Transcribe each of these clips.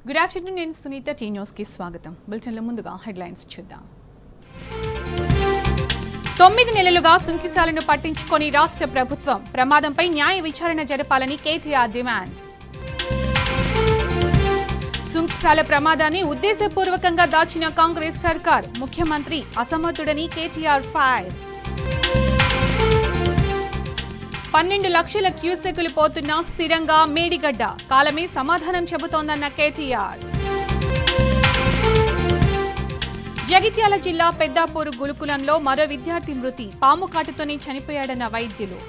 Good afternoon, నేను Sunitha. Tea న్యూస్కి స్వాగతం. బులెటిన్లో ముందుగా హెడ్లైన్స్ చూద్దాం. 9 నెలలుగా సుంకిశాలను పట్టించుకొని రాష్ట్ర ప్రభుత్వం, ప్రమాదంపై న్యాయ విచారణ జరపాలని కేటీఆర్ డిమాండ్. సుంకిశాల ప్రమాదాన్ని ఉద్దేశపూర్వకంగా దాచిన కాంగ్రెస్ సర్కార్, ముఖ్యమంత్రి అసమర్థుడని కేటీఆర్ ఫైర్. 12 లక్షల క్యూసెక్కులు పోతున్నా స్థిరంగా మేడిగడ్డ, కాలమే సమాధానం చెబుతోందన్న కేటీఆర్. జగిత్యాల జిల్లా పెద్దాపూర్ గురుకులంలో మరో విద్యార్థి మృతి, పాము కాటుతోనే చనిపోయాడన్న వైద్యులు.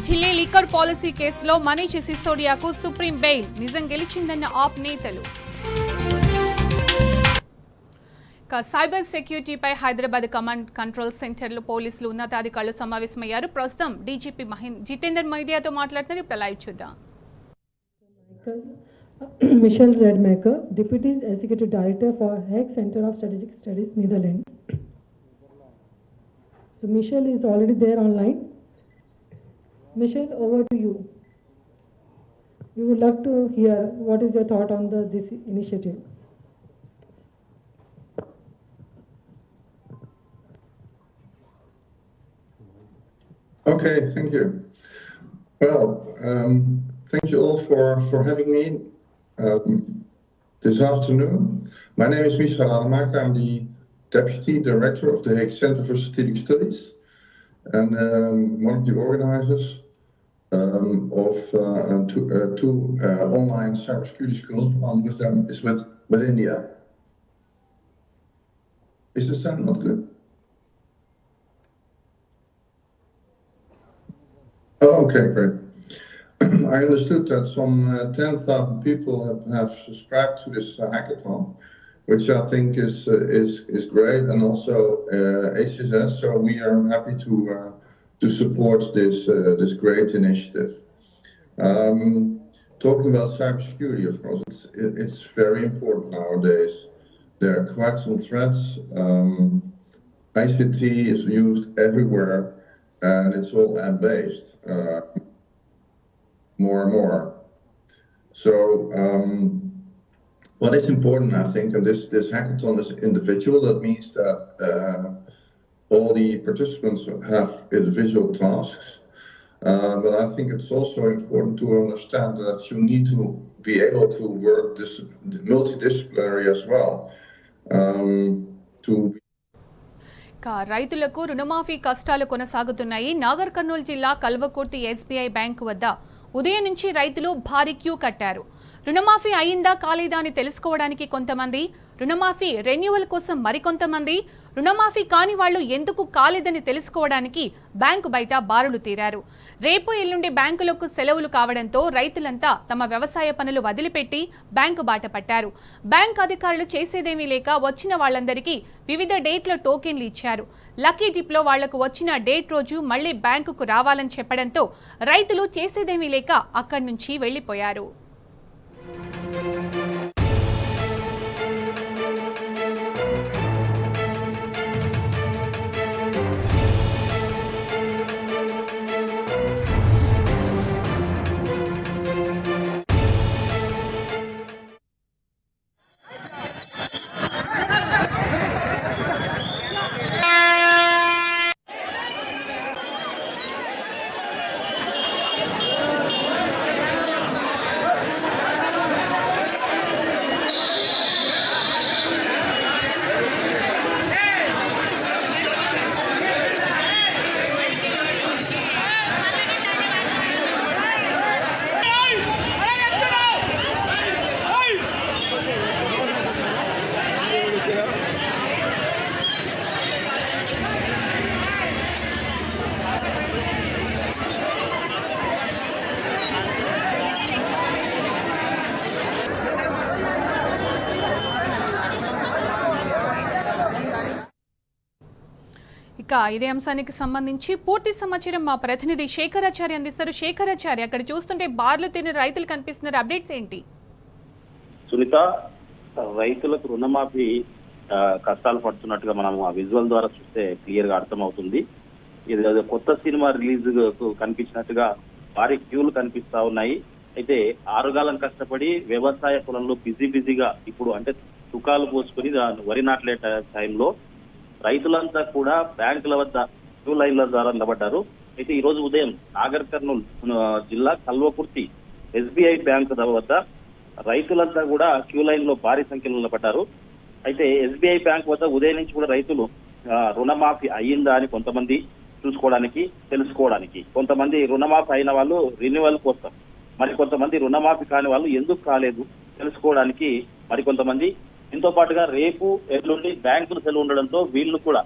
ఢిల్లీ లిక్కర్ పాలసీ కేసులో మనీష్ సిసోడియాకు సుప్రీం బెయిల్, నిజం గెలిచిందన్న ఆప్ నేతలు. సైబర్ సెక్యూరిటీపై హైదరాబాద్ కమాండ్ కంట్రోల్ సెంటర్లో పోలీసులు ఉన్నతాధికారులు సమావేశమయ్యారు. ప్రస్తుతం డీజీపీ జితేందర్ మీడియాతో మాట్లాడుతున్నారు. ఇప్పుడు లైవ్ చూద్దాం. Michelle Redmaker, Deputy Executive Director for Hague Center of Strategic Studies, Netherlands. So Michelle is already there online. Michelle, over to you. We would love to hear what is your thought on this initiative. Okay, thank you. Well, thank you all for having me this afternoon. My name is Michelle Redmaker. I'm the Deputy Director of the Hague Center for Strategic Studies and one of the organizers of two online cybersecurity schools. One of them is with India. Is the sound not good? Oh, okay, great. I understood that some 10,000 people have subscribed to this hackathon, which I think is great, and also HSS. So we are happy to support this great initiative. Talking about cybersecurity, of course, it's very important nowadays. There are quite some threats. ICT is used everywhere, and it's all app-based. More and more. So what is important, I think, and this hackathon is individual. That means that all the participants have individual tasks. But I think it's also important to understand that you need to be able to work multidisciplinary as well. రైతులకు రుణమాఫీ కష్టాలు కొనసాగుతున్నాయి. నాగర్ కర్నూలు జిల్లా Kalwakurthy SBI bank వద్ద ఉదయం నుంచి రైతులు భారీ క్యూ కట్టారు. రుణమాఫీ అయిందా కాలేదా అని తెలుసుకోవడానికి కొంతమంది, రుణమాఫీ రెన్యువల్ కోసం మరికొంతమంది, రుణమాఫీ కాని వాళ్లు ఎందుకు కాలేదని తెలుసుకోవడానికి బ్యాంకు బయట బారులు తీరారు. రేపు ఎల్లుండి బ్యాంకులకు సెలవులు కావడంతో రైతులంతా తమ వ్యవసాయ పనులు వదిలిపెట్టి బ్యాంకు బాట పట్టారు. బ్యాంకు అధికారులు చేసేదేమీ లేక వచ్చిన వాళ్లందరికీ వివిధ డేట్ల టోకెన్లు ఇచ్చారు. లక్కీ డిప్లో వాళ్లకు వచ్చిన డేట్ రోజు మళ్లీ బ్యాంకుకు రావాలని చెప్పడంతో రైతులు చేసేదేమీ లేక అక్కడి నుంచి వెళ్లిపోయారు. ఇదే అంశానికి సంబంధించి పూర్తి సమాచారం మా ప్రతినిధి శేఖరాచార్య అందిస్తారు. శేఖరాచార్య, అక్కడ చూస్తుంటే బార్లు తిరిగిన రైతులు కనిపిస్తున్నారు, అప్డేట్స్ ఏంటి? సునీత, రైతులకు రుణమాఫీ కష్టాలు పడుతున్నట్టుగా మనం ఆ విజువల్ ద్వారా చూస్తే క్లియర్ గా అర్థమవుతుంది. ఇది కొత్త సినిమా రిలీజ్ కనిపించినట్టుగా భారీ క్యూలు కనిపిస్తా ఉన్నాయి. అయితే ఆరుగాలం కష్టపడి వ్యవసాయ పొలంలో బిజీగా ఇప్పుడు అంటే తుకాలు పోసుకుని వరి నాట్లే టైంలో రైతులంతా కూడా బ్యాంకుల వద్ద క్యూ లైన్ల ద్వారా నిలబడ్డారు. అయితే ఈ రోజు ఉదయం నాగర్ కర్నూల్ జిల్లా కల్వకుర్తి SBI బ్యాంకు వద్ద రైతులంతా కూడా క్యూ లైన్ లో భారీ సంఖ్యలో నిలబడ్డారు. అయితే SBI బ్యాంక్ వద్ద ఉదయం నుంచి కూడా రైతులు రుణమాఫీ అయ్యిందా అని కొంతమంది చూసుకోవడానికి తెలుసుకోవడానికి, కొంతమంది రుణమాఫీ అయిన వాళ్ళు రెన్యువల్ కోసం, మరి కొంతమంది రుణమాఫీ కాని వాళ్ళు ఎందుకు కాలేదు తెలుసుకోవడానికి మరి కొంతమంది, దీంతో పాటుగా రేపు ఎల్లుండి బ్యాంకులు సెలవు ఉండడంతో వీళ్ళు కూడా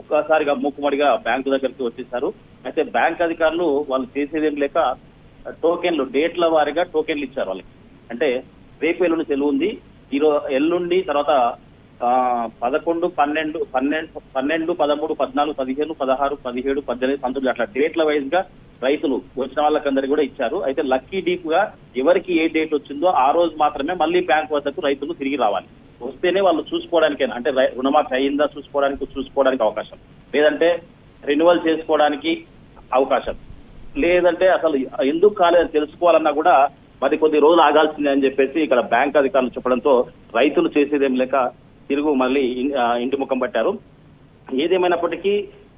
ఒక్కసారిగా మూకుమడిగా బ్యాంకు దగ్గరికి వచ్చేసారు. అయితే బ్యాంక్ అధికారులు వాళ్ళు చేసేదేం లేక టోకెన్లు డేట్ల వారీగా టోకెన్లు ఇచ్చారు వాళ్ళకి. అంటే రేపు ఎల్లుండి సెలవు ఉంది, ఎల్లుండి తర్వాత 11, 12, 13, 14, 15, 16, 16, 17, 18, 19 అట్లా డేట్ల వైజ్ గా రైతులు వచ్చిన వాళ్ళకందరికీ కూడా ఇచ్చారు. అయితే లక్కీ డీప్ గా ఎవరికి ఏ డేట్ వచ్చిందో ఆ రోజు మాత్రమే మళ్ళీ బ్యాంక్ వద్దకు రైతులు తిరిగి రావాలి. వస్తేనే వాళ్ళు చూసుకోవడానికైనా అంటే రుణమాఫీ అయిందా చూసుకోవడానికి అవకాశం, లేదంటే రెన్యువల్ చేసుకోవడానికి అవకాశం, లేదంటే అసలు ఎందుకు కాలేదని తెలుసుకోవాలన్నా కూడా మరి కొద్ది రోజులు ఆగాల్సిందే అని చెప్పేసి ఇక్కడ బ్యాంక్ అధికారులు చెప్పడంతో రైతులు చేసేదేం లేక తిరుగు మళ్ళీ ఇంటి ముఖం పట్టారు. ఏదేమైనప్పటికీ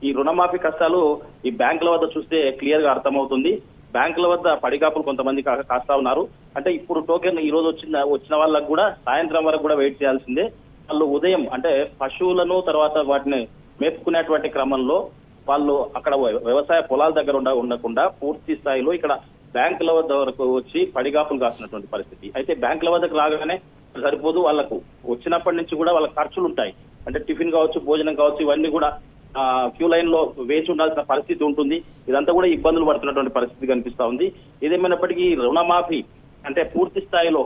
ఈ రుణమాఫీ కష్టాలు ఈ బ్యాంకుల వద్ద చూస్తే క్లియర్ గా అర్థమవుతుంది. బ్యాంకుల వద్ద పడిగాపులు కొంతమంది కాస్తా ఉన్నారు. అంటే ఇప్పుడు టోకెన్ ఈ రోజు వచ్చిన వాళ్ళకు కూడా సాయంత్రం వరకు కూడా వెయిట్ చేయాల్సిందే. వాళ్ళు ఉదయం అంటే పశువులను తర్వాత వాటిని మేపుకునేటువంటి క్రమంలో వాళ్ళు అక్కడ వ్యవసాయ పొలాల దగ్గర ఉండకుండా పూర్తి స్థాయిలో ఇక్కడ బ్యాంకుల వద్ద వరకు వచ్చి పడిగాపులు కాస్తున్నటువంటి పరిస్థితి. అయితే బ్యాంకుల వద్దకు రాగానే సరిపోదు, వాళ్ళకు వచ్చినప్పటి నుంచి కూడా వాళ్ళ ఖర్చులు ఉంటాయి. అంటే టిఫిన్ కావచ్చు, భోజనం కావచ్చు, ఇవన్నీ కూడా క్యూ లైన్ లో వేచి ఉండాల్సిన పరిస్థితి ఉంటుంది. ఇదంతా కూడా ఇబ్బందులు పడుతున్నటువంటి పరిస్థితి కనిపిస్తా ఉంది. ఏదేమైనప్పటికీ రుణమాఫీ అంటే పూర్తి స్థాయిలో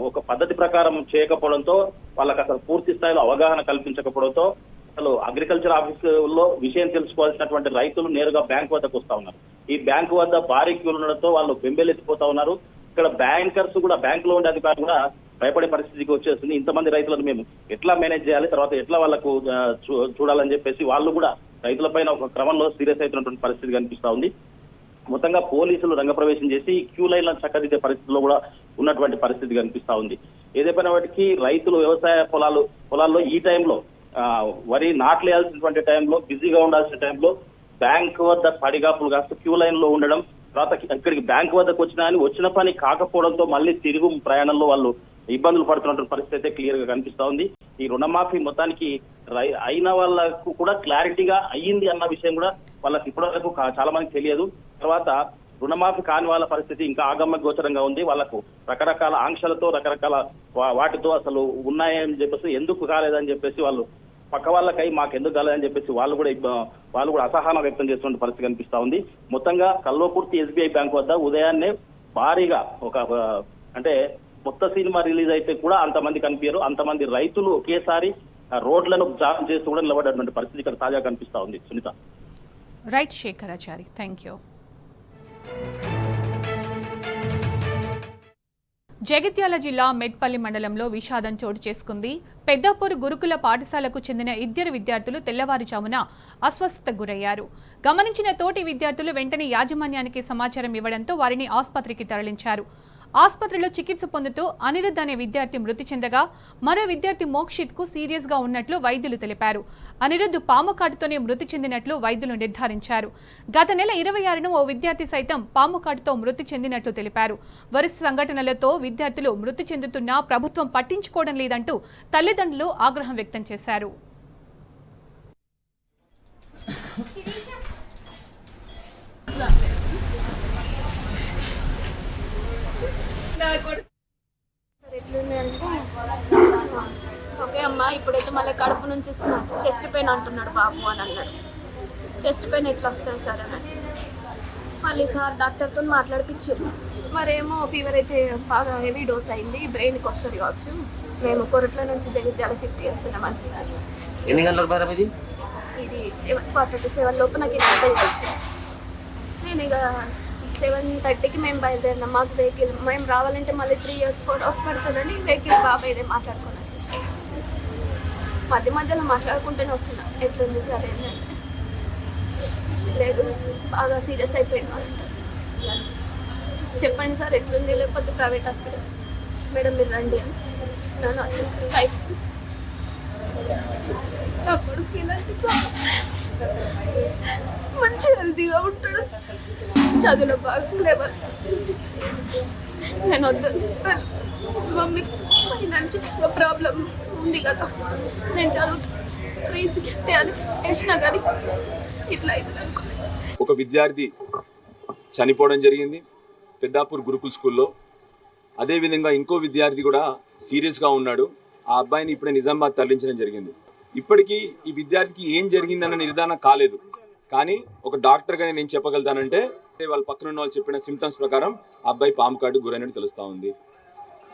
ఒక పద్ధతి ప్రకారం చేయకపోవడంతో, వాళ్ళకి అసలు పూర్తి స్థాయిలో అవగాహన కల్పించకపోవడంతో అసలు అగ్రికల్చర్ ఆఫీస్ లో విషయం తెలుసుకోవాల్సినటువంటి రైతులు నేరుగా బ్యాంక్ వద్దకు వస్తా ఉన్నారు. ఈ బ్యాంకు వద్ద భారీ క్యూలు ఉండడంతో వాళ్ళు బెంబేలెత్తిపోతా ఉన్నారు. ఇక్కడ బ్యాంకర్స్ కూడా బ్యాంకులో ఉండే అధికారులు కూడా భయపడే పరిస్థితికి వచ్చేస్తుంది. ఇంతమంది రైతులను మేము ఎట్లా మేనేజ్ చేయాలి, తర్వాత ఎట్లా వాళ్ళకు చూడాలని చెప్పేసి వాళ్ళు కూడా రైతులపైన ఒక క్రమంలో సీరియస్ అవుతున్నటువంటి పరిస్థితి కనిపిస్తా ఉంది. మొత్తంగా పోలీసులు రంగప్రవేశం చేసి క్యూ లైన్లను చక్కదిద్దే పరిస్థితిలో కూడా ఉన్నటువంటి పరిస్థితి కనిపిస్తా ఉంది. ఏదైపోయినప్పటికీ రైతులు వ్యవసాయ పొలాల్లో ఈ టైంలో వరి నాట్లేయాల్సినటువంటి టైంలో, బిజీగా ఉండాల్సిన టైంలో బ్యాంక్ వద్ద పడిగాపులు కాస్త క్యూ లైన్ లో ఉండడం, తర్వాత ఇక్కడికి బ్యాంక్ వద్దకు వచ్చిన పని కాకపోవడంతో మళ్ళీ తిరుగు ప్రయాణంలో వాళ్ళు ఇబ్బందులు పడుతున్నటువంటి పరిస్థితి అయితే క్లియర్ గా కనిపిస్తా ఉంది. ఈ రుణమాఫీ మొత్తానికి అయిన వాళ్ళకు కూడా క్లారిటీగా అయ్యింది అన్న విషయం కూడా వాళ్ళకి ఇప్పటివరకు చాలా మందికి తెలియదు. తర్వాత రుణమాఫీ కాని వాళ్ళ పరిస్థితి ఇంకా ఆగమ్య గోచరంగా ఉంది. వాళ్ళకు రకరకాల ఆంక్షలతో రకరకాల వాటితో అసలు ఉన్నాయని చెప్పేసి ఎందుకు కాలేదని చెప్పేసి వాళ్ళు పక్క వాళ్ళకై మాకు ఎందుకు కాలేదని చెప్పేసి వాళ్ళు కూడా అసహనం వ్యక్తం చేస్తున్న పరిస్థితి కనిపిస్తా ఉంది. మొత్తంగా కల్వకుర్తి SBI బ్యాంక్ వద్ద ఉదయాన్నే భారీగా అంటే కొత్త సినిమా రిలీజ్ అయితే కూడా అంతమంది కనిపించారు. అంతమంది రైతులు ఒకేసారి రోడ్లను జామ్ చేస్తూ కూడా నిలబడేటువంటి పరిస్థితి ఇక్కడ తాజాగా కనిపిస్తా ఉంది. Sunitha. Right Shekharachari, thank you. Jagtial జిల్లా మెట్పల్లి మండలంలో విషాదం చోటు చేసుకుంది. పెద్దాపూర్ గురుకుల పాఠశాలకు చెందిన 2 విద్యార్థులు తెల్లవారుజామున అస్వస్థతకు గురయ్యారు. గమనించిన తోటి విద్యార్థులు వెంటనే యాజమాన్యానికి సమాచారం ఇవ్వడంతో వారిని ఆసుపత్రికి తరలించారు. ఆసుపత్రిలో చికిత్స పొందుతూ అనిరుద్ధ్ అనే విద్యార్థి మృతి చెందగా మరో విద్యార్థి మోక్షిత్ కు సీరియస్ గా ఉన్నట్లు వైద్యులు తెలిపారు. అనిరుద్ధ్ పాము కాటుతోనే మృతి చెందినట్లు వైద్యులు నిర్ధారించారు. గత నెల 26న ఓ విద్యార్థి సైతం పాము కాటుతో మృతి చెందినట్లు తెలిపారు. వరుస సంఘటనలతో విద్యార్థులు మృతి చెందుతున్నా ప్రభుత్వం పట్టించుకోవడం లేదంటూ తల్లిదండ్రులు ఆగ్రహం వ్యక్తం చేశారు. ఓకే అమ్మా, ఇప్పుడైతే మళ్ళీ కడుపు నుంచి చెస్ట్ పెయిన్ అంటున్నాడు బాబు అని అన్నాడు. చెస్ట్ పెయిన్ ఎట్లా వస్తుంది సార్ అని మళ్ళీ సార్ డాక్టర్తో మాట్లాడిపించారు. మరేమో ఫీవర్ అయితే బాగా హెవీ డోస్ అయింది, బ్రెయిన్కి వస్తుంది కావచ్చు, మేము కొరట్ల నుంచి జగిత్యాల షిఫ్ట్ చేస్తున్నాం అని చెప్పారు. ఎన్ని గంటలకు మేడం ఇది? ఇది 7:45 లోపు నాకు ఇంత వచ్చింది. నేను ఇక 7:30కి మేము బయలుదేరినాం. మాకు వెహికల్ మేము రావాలంటే మళ్ళీ 3 years 4 hours పడుతుందని వెహికల్ బాబాయ్దే మాట్లాడుకొని వచ్చేసి మధ్యలో మాట్లాడుకుంటూనే వస్తున్నా. ఎట్లుంది సార్ ఏంటంటే లేదు బాగా సీరియస్ అయిపోయింది. చెప్పండి సార్ ఎట్లుంది, లేకపోతే ప్రైవేట్ హాస్పిటల్ మేడం మీరు రండి అని నన్ను వచ్చేసి లైఫ్ నా కొడుకు ఇలాంటి మంచి హెల్తీగా ఉంటాడు, చదువులో బాగులేవారు. నేను వద్దు మమ్మీ ఫైనాన్షియల్గా ప్రాబ్లం ఉంది కదా, నేను చదువు ఫ్రీజ్ అని వేసినా కానీ ఇట్లా అవుతుంది అనుకో. ఒక విద్యార్థి చనిపోవడం జరిగింది పెద్దాపూర్ గురుకుల్ స్కూల్లో. అదేవిధంగా ఇంకో విద్యార్థి కూడా సీరియస్గా ఉన్నాడు. ఆ అబ్బాయిని ఇప్పుడే నిజామాబాద్ తరలించడం జరిగింది. ఇప్పటికీ ఈ విద్యార్థికి ఏం జరిగిందన్న నిర్ధారణ కాలేదు. కానీ ఒక డాక్టర్గా నేను చెప్పగలుగుతానంటే వాళ్ళ పక్కన ఉన్న వాళ్ళు చెప్పిన సిమ్టమ్స్ ప్రకారం ఆ అబ్బాయి పాము కాటుకు గురైనట్టు తెలుస్తూ ఉంది.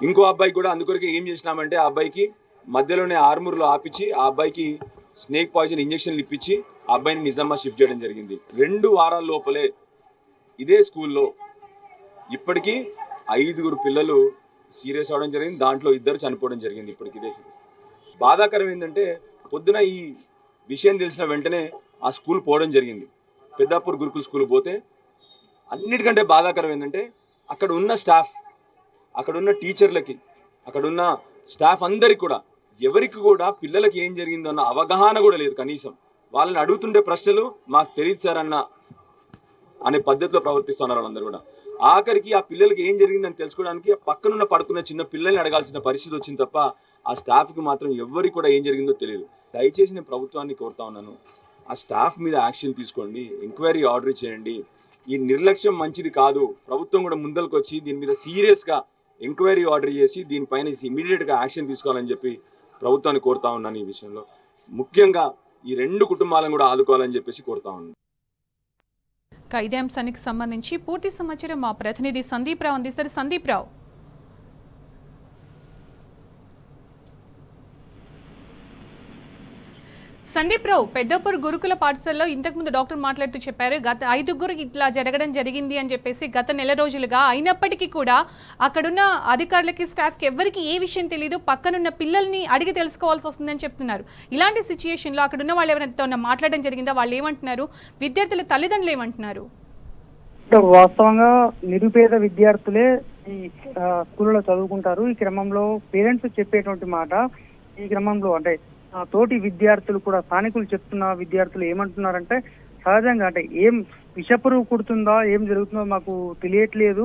ఇంకో అబ్బాయి కూడా అందుకొరకే ఏం చేసినామంటే ఆ అబ్బాయికి మధ్యలోనే ఆర్మూర్లో ఆపించి ఆ అబ్బాయికి స్నేక్ పాయిజన్ ఇంజక్షన్లు ఇప్పించి ఆ అబ్బాయిని నిజామాబాద్ షిఫ్ట్ చేయడం జరిగింది. 2 వారాల లోపలే ఇదే స్కూల్లో ఇప్పటికీ 5 పిల్లలు సీరియస్ అవడం జరిగింది. దాంట్లో 2 చనిపోవడం జరిగింది. ఇప్పటికి ఇదే బాధాకరం ఏంటంటే పొద్దున ఈ విషయం తెలిసిన వెంటనే ఆ స్కూల్ పోవడం జరిగింది. పెద్దాపూర్ గురుకుల్ స్కూల్ పోతే అన్నిటికంటే బాధాకరం ఏంటంటే అక్కడ ఉన్న స్టాఫ్, అక్కడ ఉన్న టీచర్లకి, అక్కడ ఉన్న స్టాఫ్ అందరికి కూడా ఎవరికి కూడా పిల్లలకి ఏం జరిగిందో అన్న అవగాహన కూడా లేదు. కనీసం వాళ్ళని అడుగుతుండే ప్రశ్నలు మాకు తెలియదు సార్ అనే పద్ధతిలో ప్రవర్తిస్తున్నారు వాళ్ళందరూ కూడా. ఆఖరికి ఆ పిల్లలకి ఏం జరిగిందని తెలుసుకోవడానికి పక్కనున్న పడుకున్న చిన్న పిల్లల్ని అడగాల్సిన పరిస్థితి వచ్చింది తప్ప ఆ స్టాఫ్కి మాత్రం ఎవరికి కూడా ఏం జరిగిందో తెలియదు. దయచేసి నేను ప్రభుత్వాన్ని కోరుతా ఉన్నాను, ఆ స్టాఫ్ మీద యాక్షన్ తీసుకోండి, ఎంక్వైరీ ఆర్డర్ చేయండి. ఈ నిర్లక్ష్యం మంచిది కాదు. ప్రభుత్వం కూడా ముందరకు వచ్చి దీని మీద సీరియస్గా ఎంక్వైరీ ఆర్డర్ చేసి దీనిపైన ఇమీడియట్గా యాక్షన్ తీసుకోవాలని చెప్పి ప్రభుత్వాన్ని కోరుతా ఉన్నాను. ఈ విషయంలో ముఖ్యంగా ఈ 2 కుటుంబాలను కూడా ఆదుకోవాలని చెప్పేసి కోరుతా ఉన్నాను. ఇదే అంశానికి సంబంధించి పూర్తి సమాచారం మా ప్రతినిధి సందీప్ రావు అందిస్తారు. సందీప్ రావు, పెద్దపూర్ గురుకుల పాఠశాలలో ఇంతకుముందు డాక్టర్ మాట్లాడుతూ చెప్పారు గత 5 ఇట్లా జరగడం జరిగింది అని చెప్పేసి గత నెల రోజులుగా. అయినప్పటికీ కూడా అక్కడున్న అధికారులకి, స్టాఫ్కి ఎవరికి ఏ విషయం తెలియదు, పక్కనున్న పిల్లల్ని అడిగి తెలుసుకోవాల్సి వస్తుందని చెప్తున్నారు. ఇలాంటి సిచ్యుయేషన్లో అక్కడున్న వాళ్ళు ఎవరైనా మాట్లాడడం జరిగిందా? వాళ్ళు ఏమంటున్నారు? విద్యార్థుల తల్లిదండ్రులు ఏమంటున్నారు? వాస్తవంగా నిరుపేద విద్యార్థులే ఈ స్కూల్లో చదువుకుంటారు. ఈ క్రమంలో పేరెంట్స్ చెప్పేటువంటి మాట, ఈ క్రమంలో అంటే తోటి విద్యార్థులు కూడా, స్థానికులు చెప్తున్న విద్యార్థులు ఏమంటున్నారంటే సహజంగా అంటే ఏం విషపురుగు కుడుతుందా, ఏం జరుగుతుందో మాకు తెలియట్లేదు.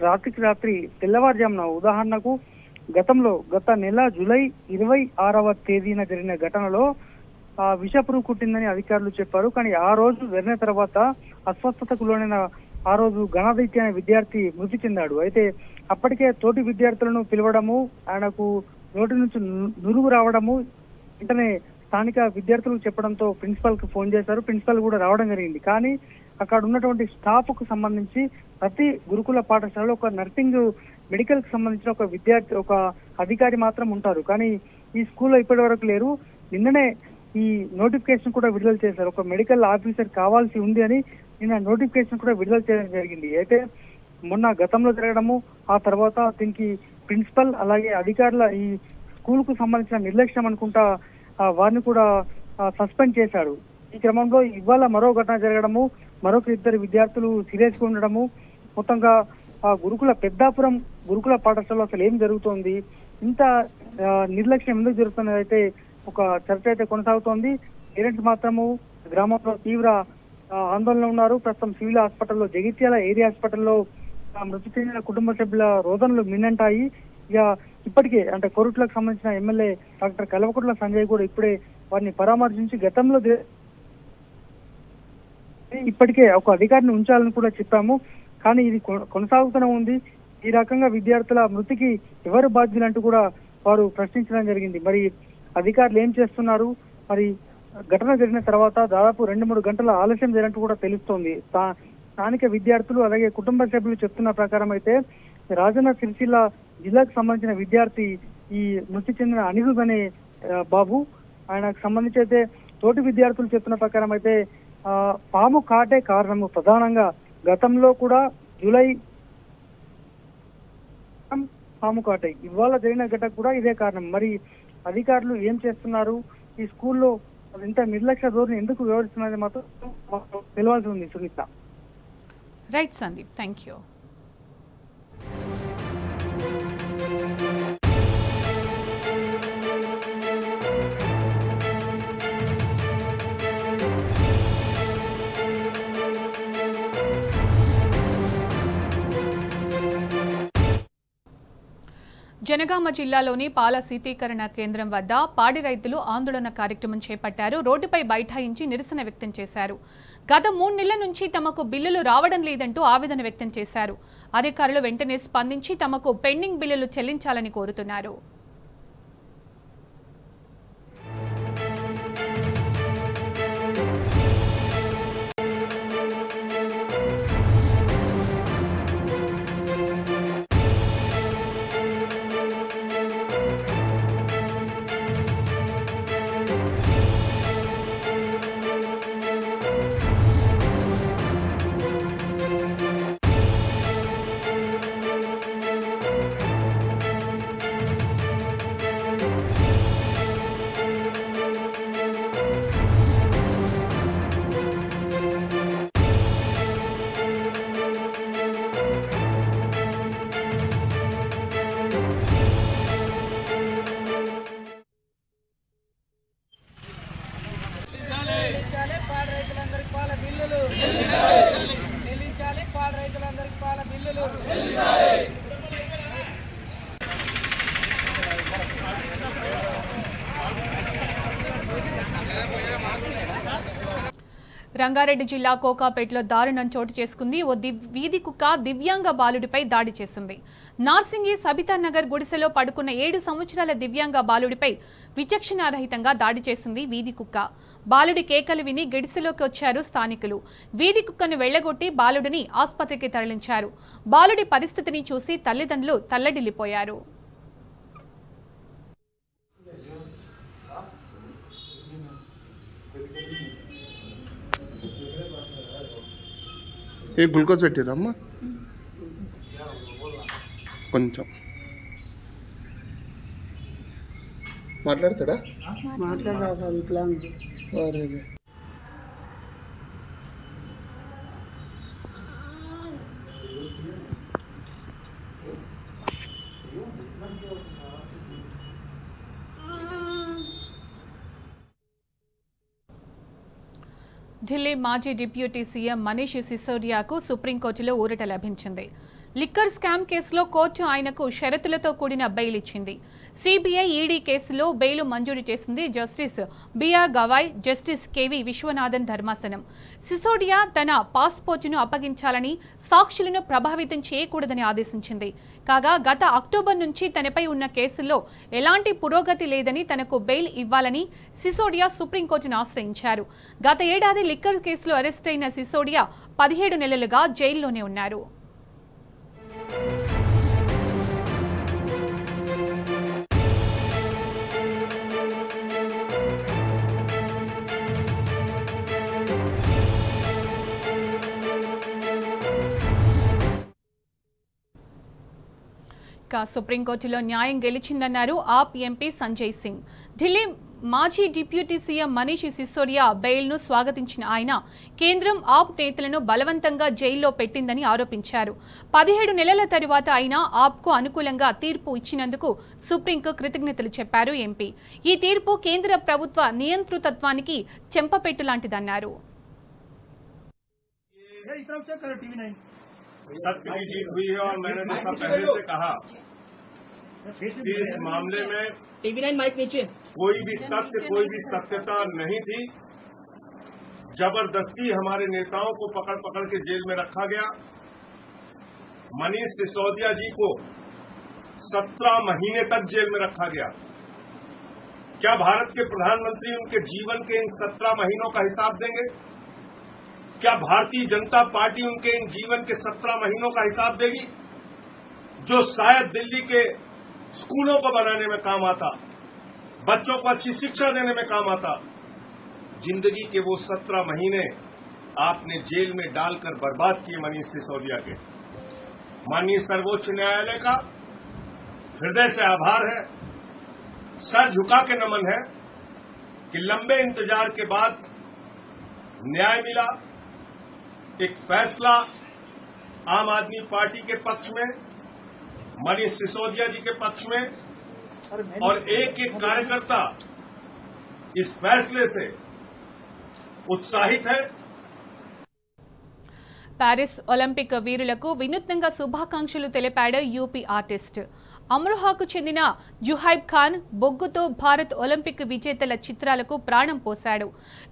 రాత్రికి రాత్రి తెల్లవారుజామున, ఉదాహరణకు గత నెల జూలై 26వ తేదీన జరిగిన ఘటనలో విషపురుగు కుట్టిందని అధికారులు చెప్పారు. కానీ ఆ రోజు జరిగిన తర్వాత అస్వస్థతకు లోనైన ఆ రోజు గణాదిత్య అనే విద్యార్థి మృతి చెందాడు. అయితే అప్పటికే తోటి విద్యార్థులను పిలవడము, ఆయనకు నోటి నుంచి నురుగు రావడము, వెంటనే స్థానిక విద్యార్థులకు చెప్పడంతో ప్రిన్సిపల్ కు ఫోన్ చేశారు. ప్రిన్సిపల్ కూడా రావడం జరిగింది. కానీ అక్కడ ఉన్నటువంటి స్టాఫ్ కు సంబంధించి ప్రతి గురుకుల పాఠశాలలో ఒక నర్సింగ్, మెడికల్ కి సంబంధించిన ఒక విద్యార్థి, ఒక అధికారి మాత్రం ఉంటారు. కానీ ఈ స్కూల్లో ఇప్పటి వరకు లేరు. నిన్ననే ఈ నోటిఫికేషన్ కూడా విడుదల చేశారు. ఒక మెడికల్ ఆఫీసర్ కావాల్సి ఉంది అని నిన్న నోటిఫికేషన్ కూడా విడుదల చేయడం జరిగింది. అయితే మొన్న గతంలో జరగడము, ఆ తర్వాత దీనికి ప్రిన్సిపల్ అలాగే అధికారుల ఈ స్కూల్ కు సంబంధించిన నిర్లక్ష్యం అనుకుంటా వారిని కూడా సస్పెండ్ చేశాడు. ఈ క్రమంలో ఇవాళ మరో ఘటన జరగడము, మరొక 2 విద్యార్థులు సీరియస్ గా ఉండడము, మొత్తంగా గురుకుల పెద్దాపురం గురుకుల పాఠశాలలో అసలు ఏం జరుగుతోంది, ఇంత నిర్లక్ష్యం ఎందుకు జరుగుతున్నది అయితే ఒక చర్చ అయితే కొనసాగుతోంది. పేరెంట్స్ మాత్రము గ్రామంలో తీవ్ర ఆందోళన ఉన్నారు. ప్రస్తుతం సివిల్ హాస్పిటల్లో, జగిత్యాల ఏరియా హాస్పిటల్లో మృతి చెందిన కుటుంబ సభ్యుల రోదనలు మిన్నంటాయి. ఇక ఇప్పటికే అంటే కోరుట్లకు సంబంధించిన ఎమ్మెల్యే డాక్టర్ కల్వకుంట్ల సంజయ్ కూడా ఇప్పుడే వారిని పరామర్శించి గతంలో ఇప్పటికే ఒక అధికారిని ఉంచాలని కూడా చెప్పాము. కానీ ఇది కొనసాగుతూనే ఉంది. ఈ రకంగా విద్యార్థుల మృతికి ఎవరు బాధ్యులంటూ కూడా వారు ప్రశ్నించడం జరిగింది. మరి అధికారులు ఏం చేస్తున్నారు? మరి ఘటన జరిగిన తర్వాత దాదాపు 2-3 గంటల ఆలస్యం జరిగినట్టు కూడా తెలుస్తోంది. స్థానిక విద్యార్థులు అలాగే కుటుంబ సభ్యులు చెప్తున్న ప్రకారం అయితే రాజన్న సిరిసిల్ల జిల్లాకు సంబంధించిన విద్యార్థి ఈ మృతి చెందిన అనిరుద్ అనే బాబు, ఆయనకు సంబంధించి అయితే తోటి విద్యార్థులు చెప్తున్న ప్రకారం అయితే పాము కాటే కారణము ప్రధానంగా. గతంలో కూడా జూలై పాము కాటే, ఇవాళ జరిగిన ఘటన కూడా ఇదే కారణం. మరి అధికారులు ఏం చేస్తున్నారు? ఈ స్కూల్లో ఇంత నిర్లక్ష్య ధోరణి ఎందుకు వ్యవహరిస్తున్నది మాత్రం తెలియాల్సి ఉంది. Sunitha. Right Sandeep, thank you. Jangaon జిల్లాలోని పాల శీతీకరణ కేంద్రం వద్ద పాడి రైతులు ఆందోళన కార్యక్రమం చేపట్టారు. రోడ్డుపై బైఠాయించి నిరసన వ్యక్తం చేశారు. గత 3 నెలల నుంచి తమకు బిల్లులు రావడం లేదంటూ ఆవేదన వ్యక్తం చేశారు. అధికారులు వెంటనే స్పందించి తమకు పెండింగ్ బిల్లులు చెల్లించాలని కోరుతున్నారు. రంగారెడ్డి జిల్లా కోకాపేటలో దారుణం చోటు చేసుకుంది. ఓ వీధి కుక్క దివ్యాంగ బాలుడిపై దాడి చేసింది. నార్సింగి సబితానగర్ గుడిసెలో పడుకున్న 7 సంవత్సరాల దివ్యాంగ బాలుడిపై విచక్షణారహితంగా దాడి చేసింది వీధి కుక్క. బాలుడి కేకలు విని గుడిసెలోకి వచ్చారు స్థానికులు. వీధి కుక్కను వెళ్లగొట్టి బాలుడిని ఆసుపత్రికి తరలించారు. బాలుడి పరిస్థితిని చూసి తల్లిదండ్రులు తల్లడిల్లిపోయారు. ఏ గ్లూకోజ్ పెట్టిరమ్మా కొంచెం మాట్లాడతాడా ఢిల్లీ మాజీ డిప్యూటీ సీఎం మనీష్ సిసోడియాకు సుప్రీంకోర్టులో ఊరట లభించింది. లిక్కర్ స్కామ్ కేసులో కోర్టు ఆయనకు షరతులతో కూడిన బెయిల్ ఇచ్చింది. సిబిఐ ఈడీ కేసులో బెయిల్ మంజూరు చేసింది justice B R Gavai, justice K V Viswanathan ధర్మాసనం. సిసోడియా తన పాస్పోర్టును అప్పగించాలని, సాక్షులను ప్రభావితం చేయకూడదని ఆదేశించింది. కాగా గత అక్టోబర్ నుంచి తనపై ఉన్న కేసుల్లో ఎలాంటి పురోగతి లేదని తనకు బెయిల్ ఇవ్వాలని సిసోడియా సుప్రీంకోర్టును ఆశ్రయించారు. గత ఏడాది లిక్కర్ కేసులో అరెస్ట్ అయిన సిసోడియా 17 నెలలుగా జైల్లోనే ఉన్నారు. సుప్రీంకోర్టులో న్యాయం గెలిచిందన్నారు ఆప్ ఎంపీ సంజయ్ సింగ్. ఢిల్లీ మాజీ డిప్యూటీ సీఎం మనీష్ సిసోడియా బెయిల్ను స్వాగతించిన ఆయన కేంద్రం ఆప్ నేతలను బలవంతంగా జైల్లో పెట్టిందని ఆరోపించారు. 17 నెలల తరువాత అయినా ఆప్కు అనుకూలంగా తీర్పు ఇచ్చినందుకు సుప్రీంకు కృతజ్ఞతలు చెప్పారు ఎంపీ. ఈ తీర్పు కేంద్ర ప్రభుత్వ నియంతృత్వానికి చెంపపెట్టు లాంటిదన్నారు. इस मामले में टीवी9 माइक नीचे कोई भी तथ्य, कोई भी सत्यता नहीं थी। जबरदस्ती हमारे नेताओं को पकड़ के जेल में रखा गया। मनीष सिसोदिया जी को 17 महीने तक जेल में रखा गया। क्या भारत के प्रधानमंत्री उनके जीवन के इन 17 महीनों का हिसाब देंगे? क्या भारतीय जनता पार्टी उनके इन जीवन के 17 महीनों का हिसाब देगी, जो शायद दिल्ली के स्कूलों को बनाने में काम आता, बच्चों को अच्छी शिक्षा देने में काम आता? जिंदगी के वो 17 महीने आपने जेल में डालकर बर्बाद किए मनीष सिसोदिया के। माननीय सर्वोच्च न्यायालय का हृदय से आभार है, सर झुका के नमन है कि लंबे इंतजार के बाद न्याय मिला। एक फैसला आम आदमी पार्टी के पक्ष में, मनीष सिसोदिया जी के पक्ष में, और एक कार्यकर्ता इस फैसले से उत्साहित है। ప్యారిస్ ఒలింపిక్ వీరులకు వినూత్నంగా శుభాకాంక్షలు తెలిపాడు యూపీ ఆర్టిస్ట్. అమ్రోహాకు చెందిన జుహైబ్ ఖాన్ బొగ్గుతో భారత్ ఒలింపిక్ విజేతల చిత్రాలకు ప్రాణం పోశాడు.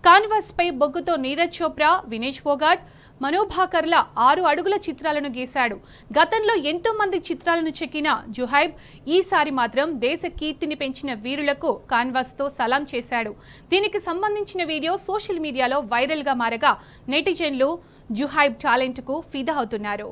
కాన్వాస్ పై బొగ్గుతో నీరజ్ చోప్రా, వినేష్ ఫోగాట్, మనోభాకర్ల 6 అడుగుల చిత్రాలను గీశాడు. గతంలో ఎంతో మంది చిత్రాలను చెక్కిన జుహైబ్ ఈసారి మాత్రం దేశ కీర్తిని పెంచిన వీరులకు కాన్వాస్తో సలాం చేశాడు. దీనికి సంబంధించిన వీడియో సోషల్ మీడియాలో వైరల్గా మారగా నెటిజన్లు జుహైబ్ టాలెంట్కు ఫిదా అవుతున్నారు.